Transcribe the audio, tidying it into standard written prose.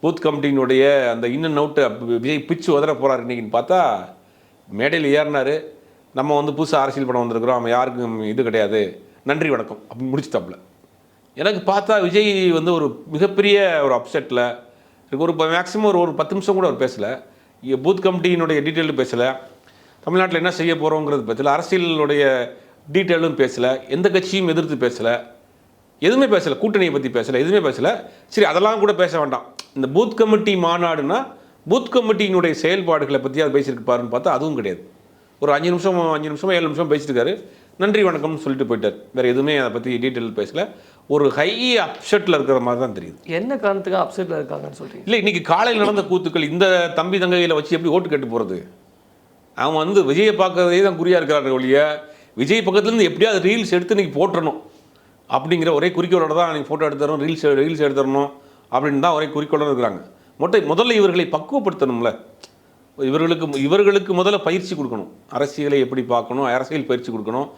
Booth கமிட்டியினுடைய அந்த இன்னும் note Vijay பிச்சு உதற போகிறார் இன்றைக்கின்னு பார்த்தா மேடையில் ஏறினார். நம்ம வந்து புதுசாக அரசியல் பண்ண வந்திருக்கிறோம், நம்ம யாருக்கும் இது கிடையாது, நன்றி வணக்கம் அப்படின்னு முடிச்சுட்டாப்புல. எனக்கு பார்த்தா விஜய் வந்து ஒரு மிகப்பெரிய ஒரு அப்செட்டில் ஒரு மேக்ஸிமம் ஒரு 10 நிமிஷம் கூட அவர் பேசலை. பூத் கமிட்டியினுடைய டீட்டெயிலும் பேசலை, தமிழ்நாட்டில் என்ன செய்ய போகிறோங்கிறது பேசலை, அரசியலுடைய டீட்டெயிலும் பேசலை, எந்த கட்சியும் எதிர்த்து பேசலை, எதுவுமே பேசலை, கூட்டணியை பற்றி பேசலை, எதுவுமே பேசலை. சரி, அதெல்லாம் கூட பேச வேண்டாம். இந்த பூத் கமிட்டி மாநாடுனா பூத் கமிட்டியினுடைய செயல்பாடுகளை பற்றி அது பேசியிருக்கு பாருன்னு பார்த்தா அதுவும் கிடையாது. ஒரு 5 நிமிஷம் 7 நிமிஷம் பேசிட்டுருக்காரு, நன்றி வணக்கம்னு சொல்லிட்டு போயிட்டார். வேறு எதுவுமே அதை பற்றி டீட்டெயில் பேசலை. ஒரு ஹை அப்செட்டில் இருக்கிற மாதிரி தான் தெரியுது. என்ன காரணத்துக்கு அப்செட்டில் இருக்காங்கன்னு சொல்கிறீங்க? இல்லை, இன்றைக்கி காலையில் நடந்த கூத்துக்கள் இந்த தம்பி தங்கையில் வச்சு எப்படி ஓட்டு கேட்டு போகிறது? அவன் வந்து விஜயை பார்க்கறதே தான் குறியாக இருக்கிறாரு ஒழிய விஜய் பக்கத்துலேருந்து எப்படியாவது ரீல்ஸ் எடுத்து இன்றைக்கி போட்டுறணும் அப்படிங்கிற ஒரே குறிக்கோளோட தான் நீங்கள் ஃபோட்டோ எடுத்துறணும், ரீல்ஸ் எடுத்துடணும் அப்படின்னு தான் ஒரே குறிக்கோளோடு இருக்கிறாங்க. முதல்ல இவர்களை பக்குவப்படுத்தணும்ல. இவர்களுக்கு முதல்ல பயிற்சி கொடுக்கணும், அரசியலை எப்படி பார்க்கணும், அரசியல் பயிற்சி கொடுக்கணும்.